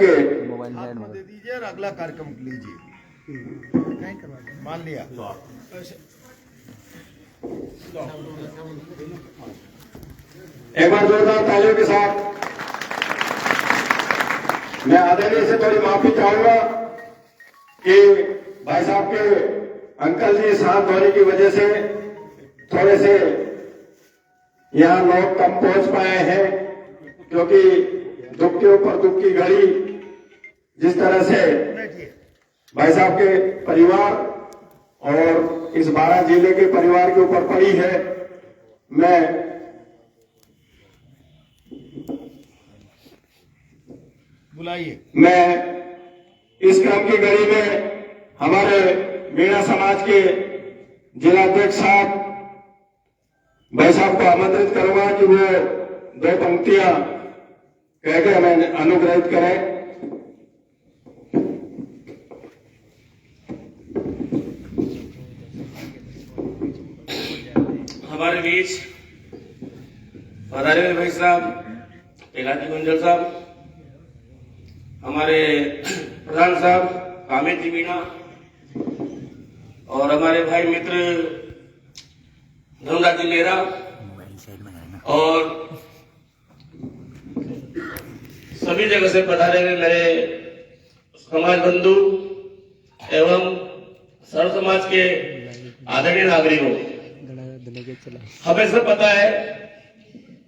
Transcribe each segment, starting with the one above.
करके हाथ में दे दीजिए और अगला कार्यक्रम लीजिए। मान लिया। एक बार जोरदार तालियों के साथ मैं आदरणीय से थोड़ी माफी चाहूंगा कि भाई साहब के अंकल जी साथ होने की वजह से थोड़े से यहाँ लोग कम पहुंच पाए हैं, क्योंकि दुख के ऊपर दुख की घड़ी जिस तरह से भाई साहब के परिवार और इस बारां जिले के परिवार के ऊपर पड़ी है, मैं इस क्रम की घड़ी में हमारे मीणा समाज के जिलाध्यक्ष साहब भाई साहब को आमंत्रित करूंगा कि वो 2 पंक्तियां कहकर हमें अनुग्रहित करें। हमारे बीच पधारे हुए भाई साहब पेलाजी गुंजल साहब, हमारे प्रधान साहब कामित जी मीणा और हमारे भाई मित्र धर्मराज जी मेहरा और सभी जगह से पधारे हुए मेरे समाज बंधु एवं सर्व समाज के आदरणीय नागरिकों, हमें सब पता है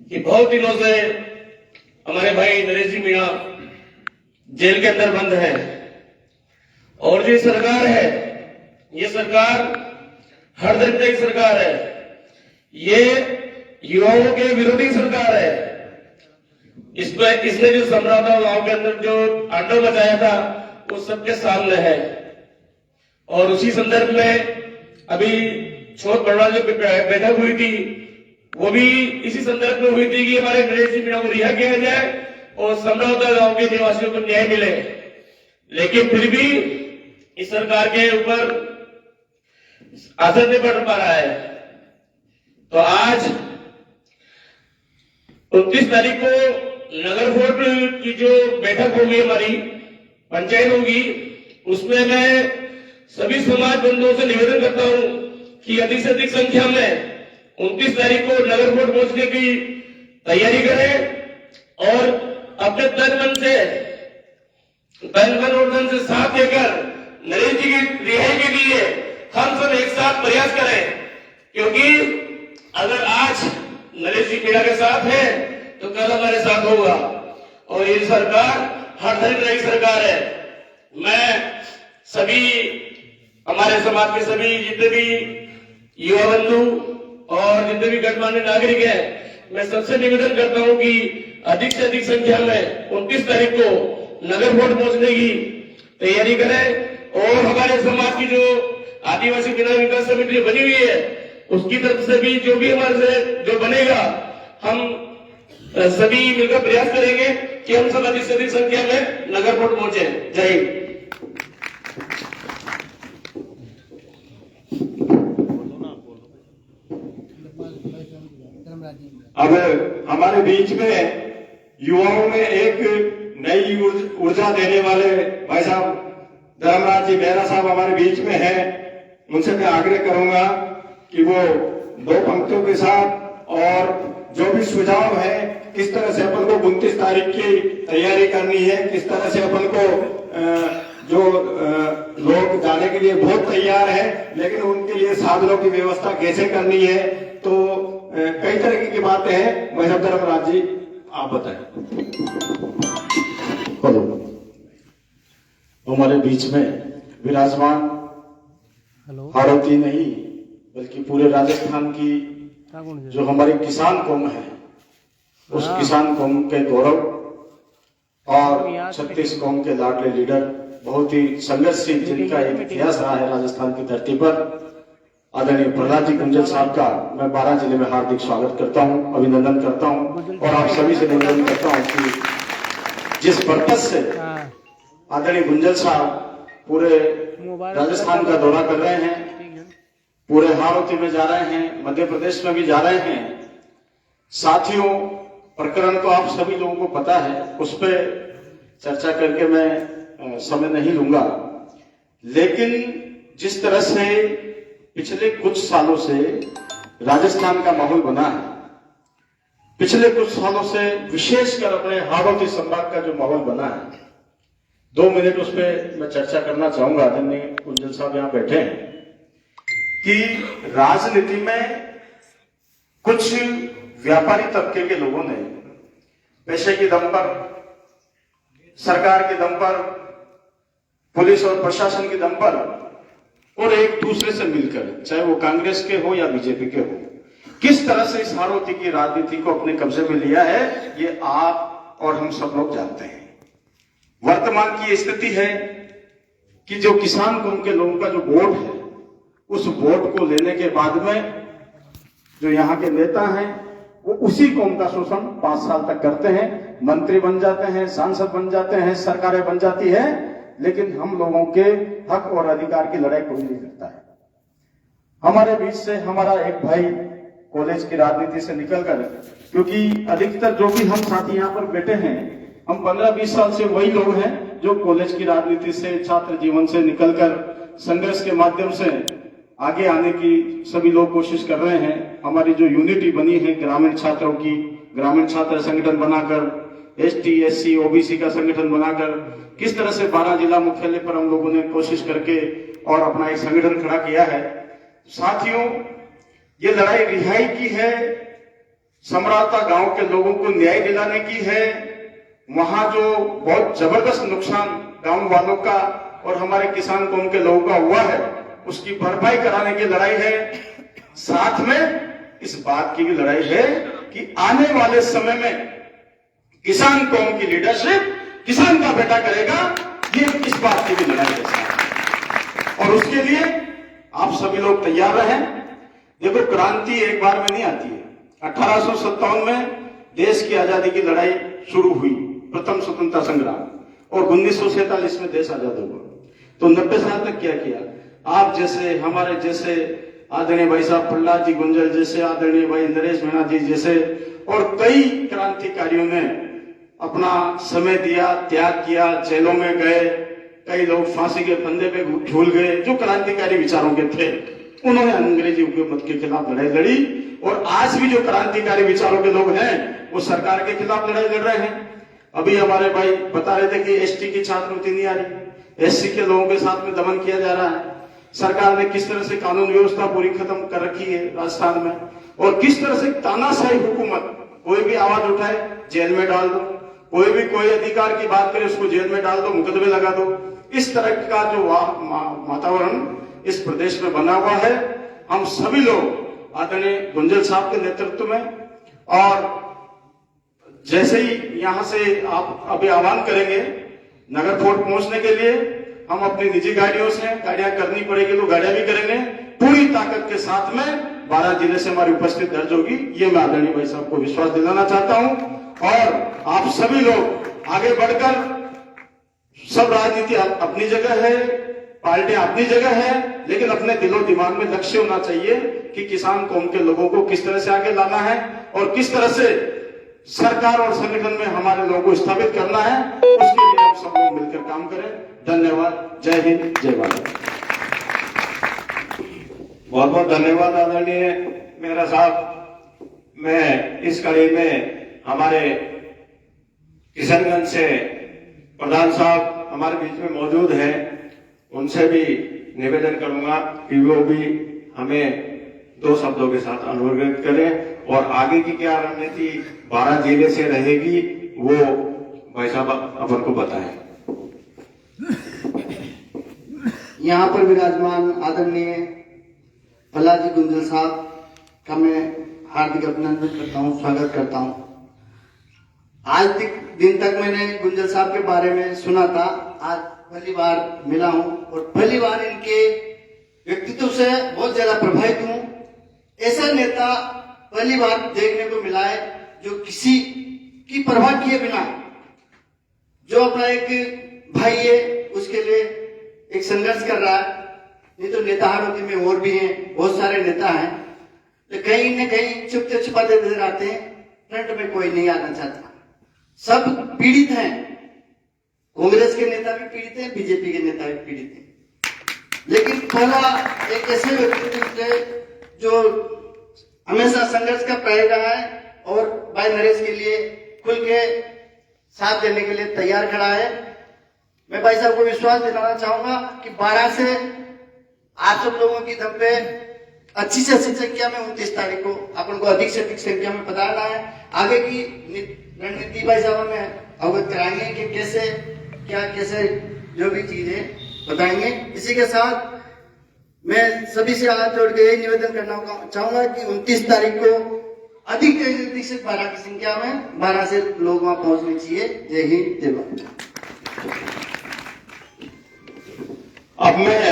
कि बहुत दिनों से हमारे भाई नरेश जी मीणा जेल के अंदर बंद है और जो सरकार है, ये सरकार हर दर्जे की सरकार है, ये युवाओं के विरोधी सरकार है। इसने जो समझौता गांव के अंदर जो आंदोलन मचाया था वो सबके सामने है और उसी संदर्भ में अभी छोट बड़ा जो बैठक हुई थी वो भी इसी संदर्भ में हुई थी कि हमारे नरेश जी मीणा को रिहा किया जाए और समझौता गांव के निवासियों को न्याय मिले। लेकिन फिर भी इस सरकार के ऊपर असर नहीं पड़ पा रहा है। तो आज 29 तारीख को नगर बोर्ड की जो बैठक होगी, हमारी पंचायत होगी, उसमें मैं सभी समाज बंधुओं से निवेदन करता हूं कि अधिक से अधिक संख्या में 29 तारीख को नगर बोर्ड पहुंचने की तैयारी करें और अपने तन मन और धन से साथ देकर नरेश जी की रिहाई के लिए हम सब एक साथ प्रयास करें, क्योंकि अगर आज नरेश जी मीणा के साथ है तो कल हमारे साथ होगा और ये सरकार हर धर्म की सरकार है। मैं सभी हमारे समाज के सभी जितने भी युवा बंधु और जितने भी गणमान्य नागरिक हैं, मैं सबसे निवेदन करता हूं कि अधिक से अधिक संख्या में 29 तारीख को नगर बोर्ड पहुंचने की तैयारी करें और हमारे समाज की जो आदिवासी मीणा विकास समिति बनी हुई है उसकी तरफ से भी जो भी हमारे से जो बनेगा, हम सभी मिलकर प्रयास करेंगे कि हम सब अधिक से अधिक संख्या में नगर बोर्ड पहुंचे। जय हिंद। अब हमारे बीच में युवाओं में एक नई ऊर्जा देने वाले भाई साहब धर्मराज जी मेहरा साहब हमारे बीच में हैं। उनसे मैं आग्रह करूंगा कि वो 2 पंक्तियों के साथ और जो भी सुझाव है, किस तरह से अपन को 29 तारीख की तैयारी करनी है, किस तरह से अपन को जो लोग जाने के लिए बहुत तैयार है लेकिन उनके लिए साधनों की व्यवस्था कैसे करनी है, तो कई तरह की बातें हैं। वैसे धर्मराज जी आप बताएं। हमारे बीच में विराजमान हाड़ौती नहीं बल्कि पूरे राजस्थान की जो हमारी किसान कौम है, उस किसान कौम के गौरव और 36 कौम के लाडले लीडर, बहुत ही संघर्षशील जिनका एक इतिहास रहा है राजस्थान की धरती पर, आदरणीय प्रहलाद जी गुंजल साहब का मैं बारां जिले में हार्दिक स्वागत करता हूं, अभिनंदन करता हूं और आप सभी से निवेदन करता हूं कि जिस पर्पस से आदरणीय गुंजल साहब पूरे राजस्थान का दौरा कर रहे हैं, पूरे हाड़ौती में जा रहे हैं, मध्य प्रदेश में भी जा रहे हैं। साथियों, प्रकरण तो आप सभी लोगों को पता है, उस पर चर्चा करके मैं समय नहीं लूंगा, लेकिन जिस तरह से पिछले कुछ सालों से राजस्थान का माहौल बना है, पिछले कुछ सालों से विशेषकर अपने हाड़ौती संभाग का जो माहौल बना है, 2 मिनट उस पर मैं चर्चा करना चाहूंगा। आदरणीय गुंजल साहब यहाँ बैठे हैं कि राजनीति में कुछ व्यापारी तबके के लोगों ने पैसे के दम पर, सरकार के दम पर, पुलिस और प्रशासन के दम पर और एक दूसरे से मिलकर, चाहे वो कांग्रेस के हो या बीजेपी के हो, किस तरह से इस हाड़ौती की राजनीति को अपने कब्जे में लिया है, ये आप और हम सब लोग जानते हैं। वर्तमान की स्थिति है कि जो किसान कौम के लोगों का जो वोट है, उस वोट को लेने के बाद में जो यहाँ के नेता हैं वो उसी कौम का शोषण 5 साल तक करते हैं, मंत्री बन जाते हैं, सांसद बन जाते हैं, सरकारें बन जाती है, लेकिन हम लोगों के हक और अधिकार की लड़ाई कोई नहीं करता है। हमारे बीच से हमारा एक भाई कॉलेज की राजनीति से निकलकर, क्योंकि अधिकतर जो भी हम साथी यहाँ पर बैठे हैं, हम 15-20 साल से वही लोग हैं जो कॉलेज की राजनीति से, छात्र जीवन से निकलकर संघर्ष के माध्यम से आगे आने की सभी लोग कोशिश कर रहे हैं। हमारी जो यूनिटी बनी है ग्रामीण छात्रों की, ग्रामीण छात्र संगठन बनाकर, ST, SC, OBC का संगठन बनाकर, किस तरह से 12 जिला मुख्यालय पर हम लोगों ने कोशिश करके और अपना एक संगठन खड़ा किया है। साथियों, ये लड़ाई रिहाई की है, समराता गांव के लोगों को न्याय दिलाने की है। वहां जो बहुत जबरदस्त नुकसान गांव वालों का और हमारे किसान कौम के लोगों का हुआ है, उसकी भरपाई कराने की लड़ाई है। साथ में इस बात की भी लड़ाई है कि आने वाले समय में किसान कौम की लीडरशिप किसान का बेटा करेगा, ये इस बात की भी लड़ाई है। और उसके लिए आप सभी लोग तैयार रहें। देखो, क्रांति एक बार में नहीं आती है। 1857 में देश की आजादी की लड़ाई शुरू हुई, प्रथम स्वतंत्रता संग्राम, और 1947 में देश आजाद हुआ। तो 90 साल तक क्या किया? आप जैसे, हमारे जैसे आदरणीय भाई साहब प्रहलाद जी गुंजल जैसे, आदरणीय भाई नरेश मीणा जी जैसे और कई क्रांतिकारियों ने अपना समय दिया, त्याग किया, जेलों में गए, कई लोग फांसी के फंदे पे झूल गए। जो क्रांतिकारी विचारों के थे, उन्होंने अंग्रेजी हुकूमत के खिलाफ लड़ाई लड़ी, और आज भी जो क्रांतिकारी विचारों के लोग हैं वो सरकार के खिलाफ लड़ाई लड़ रहे हैं। अभी हमारे भाई बता रहे थे कि ST की छात्रवृत्ति नहीं आ रही, SC के लोगों के साथ में दमन किया जा रहा है। सरकार ने किस तरह से कानून व्यवस्था पूरी खत्म कर रखी है राजस्थान में, और किस तरह से तानाशाही हुकूमत, कोई भी आवाज उठाए जेल में डाल दो, कोई भी कोई अधिकार की बात करे उसको जेल में डाल दो, मुकदमे लगा दो। इस तरह का जो वातावरण इस प्रदेश में बना हुआ है, हम सभी लोग आदरणीय गुंजल साहब के नेतृत्व में, और जैसे ही यहां से आप अभी आह्वान करेंगे नगर फोर्ट पहुंचने के लिए, हम अपनी निजी गाड़ियों से, गाड़ियां करनी पड़ेगी तो गाड़ियां भी करेंगे, पूरी ताकत के साथ में 12 जिले से हमारी उपस्थिति दर्ज होगी। ये मैं आदरणीय भाई साहब को विश्वास दिलाना चाहता हूं। और आप सभी लोग आगे बढ़कर, सब राजनीति अपनी जगह है, पार्टियां अपनी जगह है, लेकिन अपने दिलो दिमाग में लक्ष्य होना चाहिए कि किसान कौम के लोगों को किस तरह से आगे लाना है और किस तरह से सरकार और संगठन में हमारे लोगों को स्थापित करना है। उसके लिए आप सब लोग मिलकर काम करें। धन्यवाद। जय हिंद, जय भारत। बहुत बहुत धन्यवाद आदरणीय मेहरा साहब। मैं इस कड़ी में हमारे किशनगंज से प्रधान साहब हमारे बीच में मौजूद हैं, उनसे भी निवेदन करूंगा कि वो भी हमें 2 शब्दों के साथ अनुरोध करें, और आगे की क्या रणनीति 12 जिले से रहेगी वो भाई साहब अपन को बताएं। यहाँ पर विराजमान आदरणीय प्रहलाद जी गुंजल साहब का मैं हार्दिक अभिनंदन करता हूँ, स्वागत करता हूँ। आज दिन तक मैंने गुंजल साहब के बारे में सुना था, आज पहली बार मिला हूँ और पहली बार इनके व्यक्तित्व से बहुत ज्यादा प्रभावित हूँ। ऐसा नेता पहली बार देखने को मिला है जो किसी की परवाह किए बिना, जो अपना एक भाई है उसके लिए एक संघर्ष कर रहा है। नहीं तो नेता हाड़ौती में और भी हैं, बहुत सारे नेता हैं, तो कहीं न कहीं छुपते छुपाते नजर आते हैं, फ्रंट में कोई नहीं आना चाहता। सब पीड़ित हैं, कांग्रेस के नेता भी पीड़ित हैं, बीजेपी के नेता भी पीड़ित हैं। लेकिन पहला एक ऐसे व्यक्तित्व थे जो हमेशा संघर्ष का प्रयास रहा है और भाई नरेश के लिए खुल के साथ देने के लिए तैयार खड़ा है। मैं भाई साहब को विश्वास दिलाना चाहूंगा कि 12 से आप सब लोगों की दम पे अच्छी से अच्छी संख्या में 29 तारीख को अपन को अधिक से अधिक संख्या में बताना है। आगे की रणनीति भाई साहब हमें अवगत कराएंगे कि कैसे क्या कैसे जो भी चीजें बताएंगे। इसी के साथ मैं सभी से हाथ जोड़ के यही निवेदन करना चाहूंगा कि 29 तारीख को अधिक से अधिक से 12 की संख्या में 12 से लोग वहां पहुंचने चाहिए। जय हिंद, जय भारत। अब मैं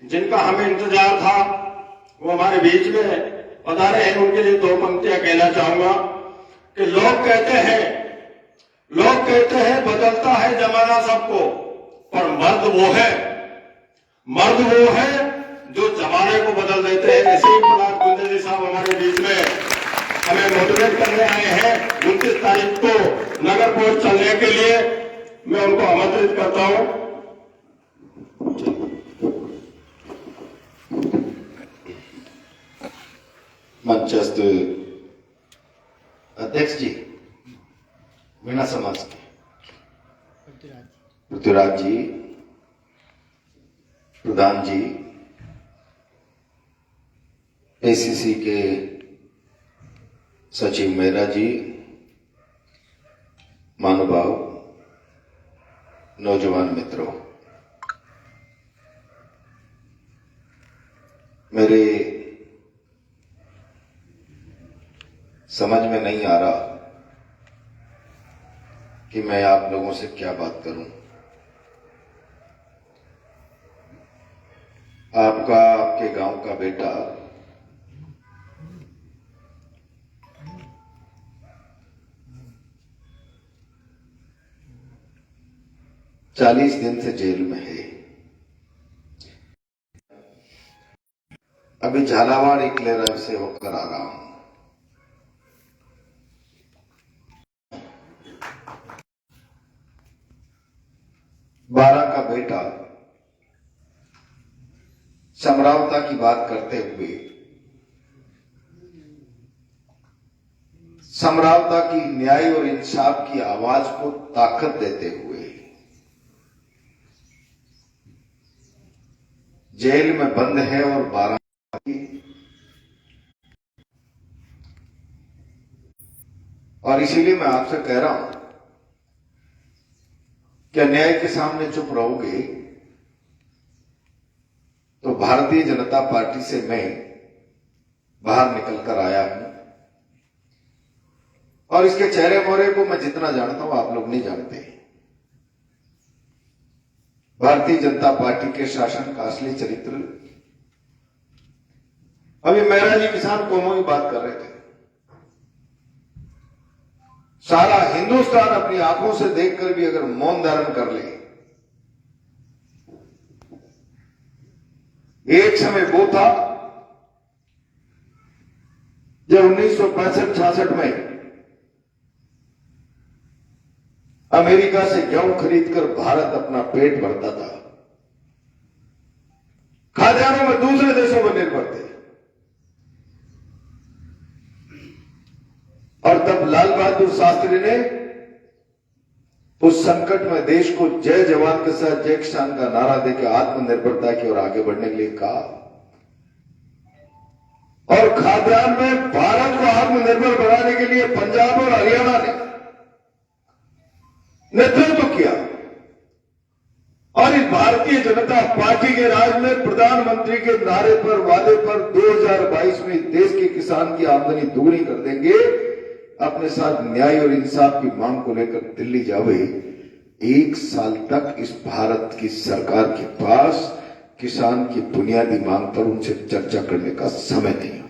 जिनका हमें इंतजार था वो हमारे बीच में पधारे हैं, उनके लिए 2 पंक्तियां कहना चाहूंगा कि लोग कहते हैं बदलता है जमाना सबको, पर मर्द वो है जो जमाने को बदल देते हैं। ऐसे ही प्रहलाद गुंजल जी साहब हमारे बीच में हमें मोटिवेट करने आए हैं। 29 तारीख को नगर पोस्ट चलने के लिए मैं उनको आमंत्रित करता हूं। मंचस्थ अध्यक्ष जी, मीणा समाज के पृथ्वीराज जी, प्रधान जी, एसीसी के सचिव मेहरा जी, महानुभाव, नौजवान मित्रों, मेरे समझ में नहीं आ रहा कि मैं आप लोगों से क्या बात करूं। आपके गांव का बेटा चालीस दिन से जेल में है। अभी झालावाड़ इकलेरा से होकर आ रहा हूं। बारह का बेटा समरावता की बात करते हुए, समरावता की न्याय और इंसाफ की आवाज को ताकत देते हुए जेल में बंद है और 12 और इसीलिए मैं आपसे कह रहा हूं कि अन्याय के सामने चुप रहोगे तो भारतीय जनता पार्टी से मैं बाहर निकलकर आया हूं और इसके चेहरे मोहरे को मैं जितना जानता हूं आप लोग नहीं जानते। भारतीय जनता पार्टी के शासन का असली चरित्र, अभी मेहरा जी किसान कौमों की बात कर रहे थे। सारा हिंदुस्तान अपनी आंखों से देखकर भी अगर मौन धारण कर ले, एक समय वो था जब 1965-66 में अमेरिका से गेहूं खरीदकर भारत अपना पेट भरता था, खाद्यान्नों में दूसरे देशों पर निर्भर थे। और तब लाल बहादुर शास्त्री ने उस संकट में देश को जय जवान के साथ जय किसान का नारा देकर आत्मनिर्भरता की ओर आगे बढ़ने के लिए कहा और खाद्यान्न में भारत को आत्मनिर्भर बनाने के लिए पंजाब और हरियाणा ने नेतृत्व किया। और इस भारतीय जनता पार्टी के राज में प्रधानमंत्री के नारे पर, वादे पर 2022 में देश के किसान की आमदनी दोगुनी कर देंगे, अपने साथ न्याय और इंसाफ की मांग को लेकर दिल्ली जावे। 1 साल तक इस भारत की सरकार के पास किसान की बुनियादी मांग पर उनसे चर्चा करने का समय नहीं हो,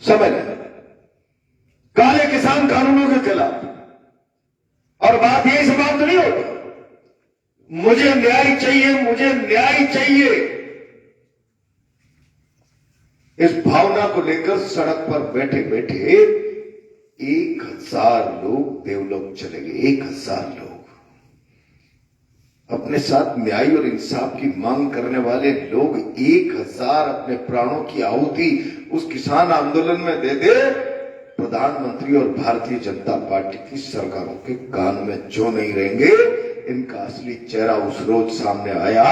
समय नहीं। काले किसान कानूनों के खिलाफ, और बात यही समाप्त नहीं होगी, मुझे न्याय चाहिए, मुझे न्याय चाहिए, इस भावना को लेकर सड़क पर बैठे बैठे 1000 लोग देवलोक चले गए। 1000 लोग अपने साथ न्याय और इंसाफ की मांग करने वाले लोग 1000 अपने प्राणों की आहुति उस किसान आंदोलन में दे दे, प्रधानमंत्री और भारतीय जनता पार्टी की सरकारों के कान में जो नहीं रहेंगे। इनका असली चेहरा उस रोज सामने आया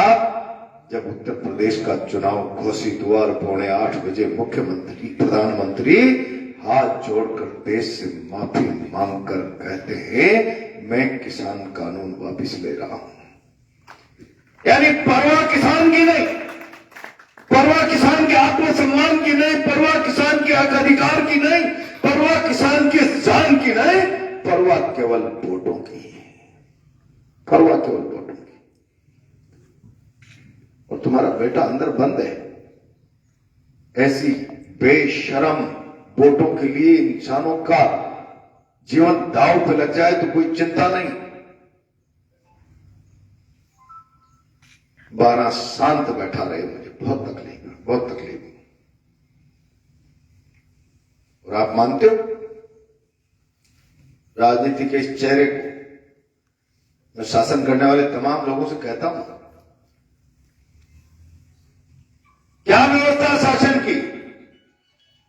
जब उत्तर प्रदेश का चुनाव घोषित हुआ और 7:45 बजे मुख्यमंत्री प्रधानमंत्री हाथ जोड़कर देश से माफी मांगकर कहते हैं मैं किसान कानून वापस ले रहा हूं। यानी परवाह किसान की नहीं, परवाह किसान के आत्मसम्मान की नहीं, परवाह किसान के हक अधिकार की नहीं, परवाह किसान के जान की नहीं, परवाह केवल वोटों की, परवाह केवल वोटों की। और तुम्हारा बेटा अंदर बंद है। ऐसी बेशरम वोटों के लिए इंसानों का जीवन दांव पे लग जाए तो कोई चिंता नहीं। 12 शांत बैठा रहे, मुझे बहुत तकलीफ है, बहुत तकलीफ है। और आप मानते हो राजनीति के इस चेहरे को मैं शासन करने वाले तमाम लोगों से कहता हूं, क्या व्यवस्था शासन की?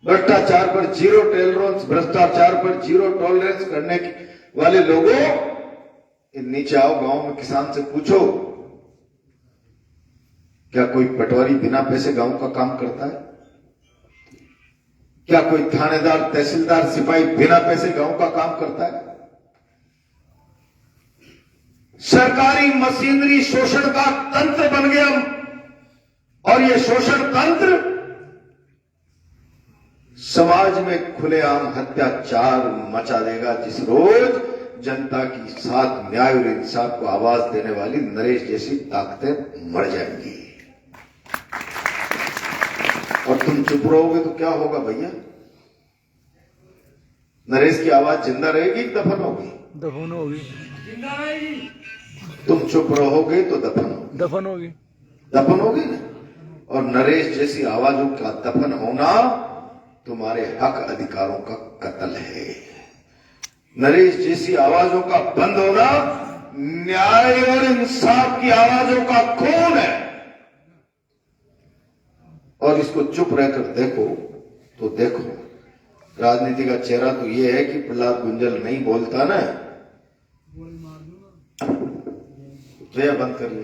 भ्रष्टाचार पर जीरो टॉलरेंस, भ्रष्टाचार पर जीरो टॉलरेंस करने वाले लोगों, नीचे आओ गांव में किसान से पूछो क्या कोई पटवारी बिना पैसे गांव का काम करता है? क्या कोई थानेदार, तहसीलदार, सिपाही बिना पैसे गांव का काम करता है? सरकारी मशीनरी शोषण का तंत्र बन गया और यह शोषण तंत्र समाज में खुलेआम हत्याचार मचा देगा जिस रोज जनता की साथ न्याय और इंसाफ को आवाज देने वाली नरेश जैसी ताकतें मर जाएंगी। और तुम चुप रहोगे तो क्या होगा भैया? नरेश की आवाज जिंदा रहेगी कि दफन होगी? दफन होगी। तुम चुप रहोगे तो दफन होगी, दफन होगी, दफन होगी ना। और नरेश जैसी आवाजों का दफन होना तुम्हारे हक अधिकारों का कत्ल है। नरेश जैसी आवाजों का बंद होना न्याय और इंसाफ की आवाजों का खून है। और इसको चुप रहकर देखो तो देखो, राजनीति का चेहरा तो यह है कि प्रहलाद गुंजल नहीं बोलता ना, तो बंद कर ले।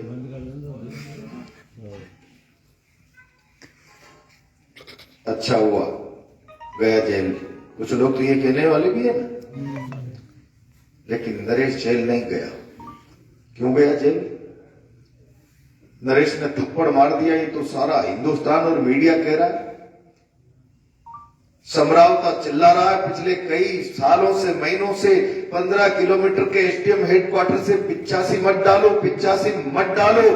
अच्छा हुआ गया जेल। कुछ लोग तो ये कहने वाले भी है ना, लेकिन नरेश जेल नहीं गया। क्यों गया जेल? नरेश ने थप्पड़ मार दिया, ये तो सारा हिंदुस्तान और मीडिया कह रहा है। समरावता चिल्ला रहा है पिछले कई सालों से, महीनों से, 15 किलोमीटर के एसडीएम हेडक्वार्टर से 85 मत डालो, 85 मत डालो।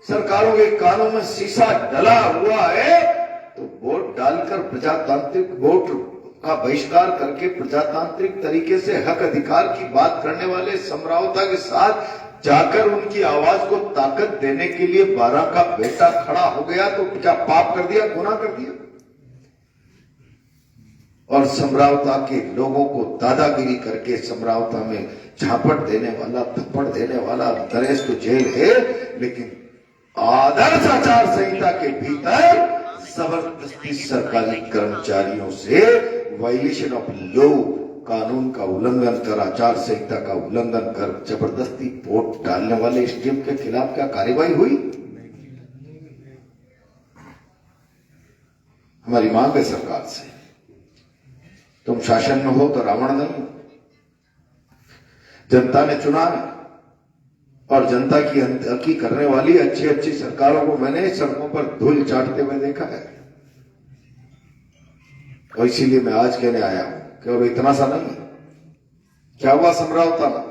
सरकारों के कानों में शीशा डला हुआ है तो वोट डालकर प्रजातांत्रिक वोट का बहिष्कार करके प्रजातांत्रिक तरीके से हक अधिकार की बात करने वाले समरावता के साथ जाकर उनकी आवाज को ताकत देने के लिए 12 का बेटा खड़ा हो गया तो क्या पाप कर दिया, गुनाह कर दिया? और समरावता के लोगों को दादागिरी करके समरावता में झापट देने वाला, थप्पड़ देने वाला नरेश तो जेल है, लेकिन आदर्श आचार संहिता के भीतर जबरदस्ती सरकारी कर्मचारियों से वायलेशन ऑफ लॉ, कानून का उल्लंघन कर, आचार संहिता का उल्लंघन कर जबरदस्ती वोट डालने वाले एसडीएम के खिलाफ क्या कार्रवाई हुई? हमारी मांग है सरकार से, तुम शासन में हो तो रावण नहीं। जनता ने चुना है और जनता की अनदेखी करने वाली अच्छी अच्छी सरकारों को मैंने सड़कों पर धूल चाटते हुए देखा है। और इसीलिए मैं आज कहने आया हूं कि और इतना सा नहीं। क्या हुआ समरावता में?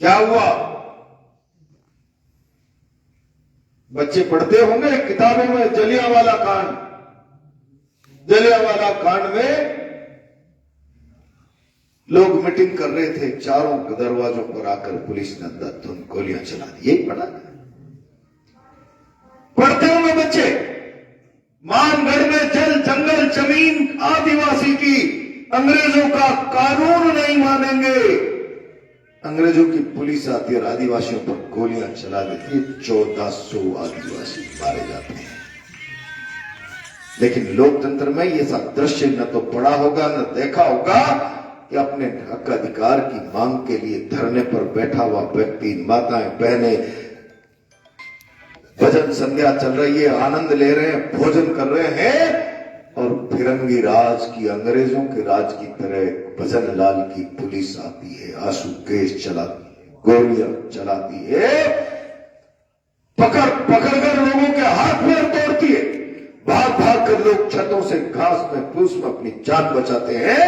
क्या हुआ? बच्चे पढ़ते होंगे किताबों में जलियांवाला कांड। जलियांवाला कांड में लोग मीटिंग कर रहे थे, चारों दरवाजों पर आकर पुलिस ने अंधाधुंध गोलियां चला दी। यही पढ़ा, पढ़ते होंगे बच्चे। मानगढ़ में जल, जंगल, जमीन आदिवासी की, अंग्रेजों का कानून नहीं मानेंगे, अंग्रेजों की पुलिस आती है और आदिवासियों पर गोलियां चला देती है, 1400 आदिवासी मारे जाते हैं। लेकिन लोकतंत्र में ये सब दृश्य न तो पढ़ा होगा न देखा होगा कि अपने हक अधिकार की मांग के लिए धरने पर बैठा हुआ व्यक्ति, माताएं बहनें, भजन संध्या चल रही है, आनंद ले रहे हैं, भोजन कर रहे हैं, और फिरंगी राज की, अंग्रेजों के राज की तरह भजन लाल की पुलिस आती है, आंसू गैस चलाती है, गोलियां चलाती है, पकड़ पकड़ कर लोगों के हाथ पैर तोड़ती है, भाग भाग कर लोग छतों से घास में फूस में अपनी जान बचाते हैं,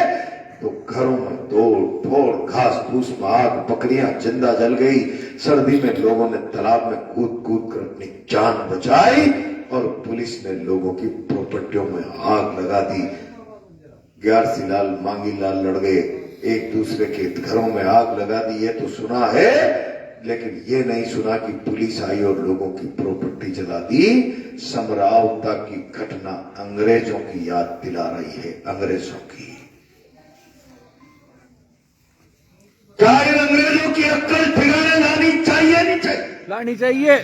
तो घरों में तोड़ फोड़, घास फूस में आग, बकरियां जिंदा जल गई। सर्दी में लोगों ने तालाब में कूद कूद कर अपनी जान बचाई और पुलिस ने लोगों की प्रॉपर्टियों में आग लगा दी। ग्यारसी लाल, मांगी लाल लड़ गए, एक दूसरे के घरों में आग लगा दी, ये तो सुना है, लेकिन ये नहीं सुना कि पुलिस आई और लोगों की प्रॉपर्टी जला दी। समरावता की घटना अंग्रेजों की याद दिला रही है, अंग्रेजों की। क्या इन अंग्रेजों की अक्ल ठिकाने लानी चाहिए नहीं चाहिए? लानी चाहिए।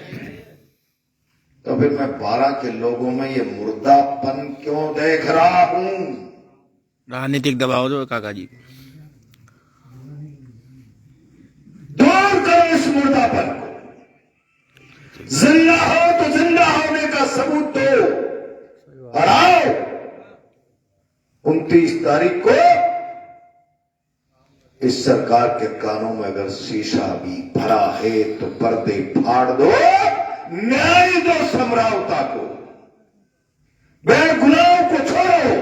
तो फिर मैं 12 के लोगों में ये मुर्दापन क्यों देख रहा हूं? राजनीतिक दबाव दो काका जी, दूर करो इस मुर्दापन को। जिंदा हो तो जिंदा होने का सबूत दो और आओ 29 तारीख को इस सरकार के कानों में अगर शीशा भी भरा है तो पर्दे फाड़ दो, न्याय दो समरावता को, बेगुनाहों को छोड़ो,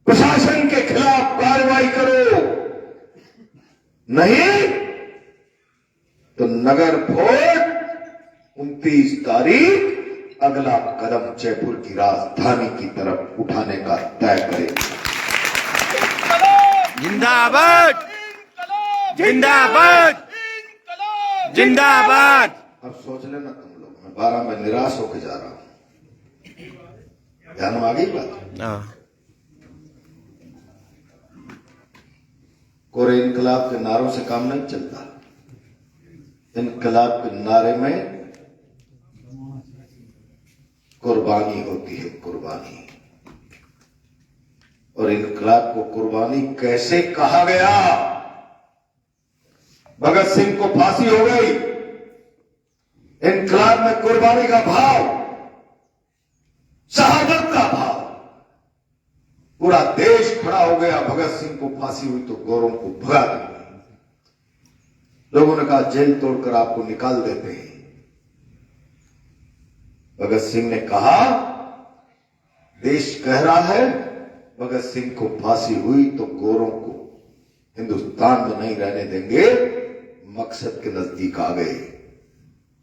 प्रशासन के खिलाफ कार्रवाई करो, नहीं तो नगर फोर्ट 29 तारीख अगला कदम जयपुर की राजधानी की तरफ उठाने का तय करेगा। जिंदाबाद जिंदाबाद जिंदाबाद। अब सोच लेना तुम लोग, मैं 12 में निराश होकर जा रहा हूं, ध्यान में आ गई बात? कोरे इनकलाब के नारों से काम नहीं चलता। इनकलाब के नारे में कुर्बानी होती है, कुर्बानी। और इनकलाब को कुर्बानी कैसे कहा गया? भगत सिंह को फांसी हो गई, इनकलाब में कुर्बानी का भाव, शहादत का भाव, पूरा देश खड़ा हो गया। भगत सिंह को फांसी हुई तो गौरों को भगा दिया। लोगों ने कहा जेल तोड़कर आपको निकाल देते हैं। भगत सिंह ने कहा देश कह रहा है भगत सिंह को फांसी हुई तो गोरों को हिंदुस्तान में नहीं रहने देंगे, मकसद के नजदीक आ गए।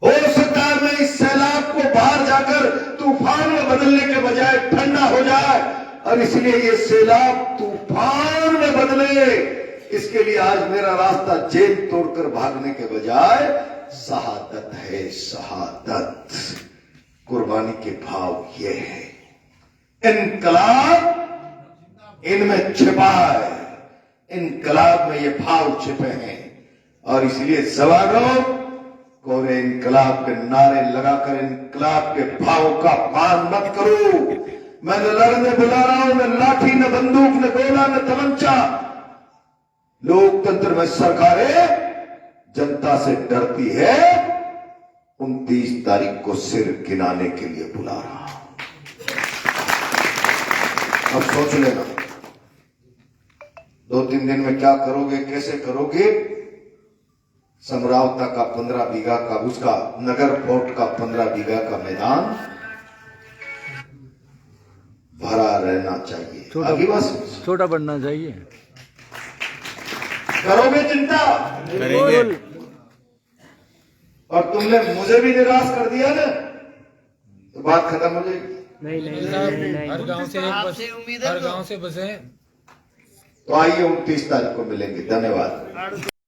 हो सकता है मैं इस सैलाब को बाहर जाकर तूफान में बदलने के बजाय ठंडा हो जाए, और इसलिए ये सैलाब तूफान में बदले, इसके लिए आज मेरा रास्ता जेल तोड़कर भागने के बजाय शहादत है, शहादत। कुर्बानी के भाव ये है। इनकलाब इनमें छिपा है, इनकलाब में ये भाव छिपे हैं, और इसलिए जवानों कोरे इनकलाब के नारे लगाकर इनकलाब के भाव का मान मत करो। मैं न लड़ने बुला रहा हूं, न लाठी, न बंदूक, न गोला, न तमंचा। लोकतंत्र में सरकारें जनता से डरती है। 29 तारीख को सिर गिनाने के लिए बुला रहा हूं। अब सोच लेना 2-3 दिन में क्या करोगे, कैसे करोगे। समरावता का 15 बीघा का, उसका नगर फोर्ट का 15 बीघा का मैदान भरा रहना चाहिए। आगे बस छोटा बनना चाहिए। करोगे चिंता? करेंगे। और तुमने मुझे भी निराश कर दिया ना, तो बात खत्म हो जाएगी। नहीं। हर गांव से बसे। तो आइए 29 तारीख को मिलेंगे। धन्यवाद।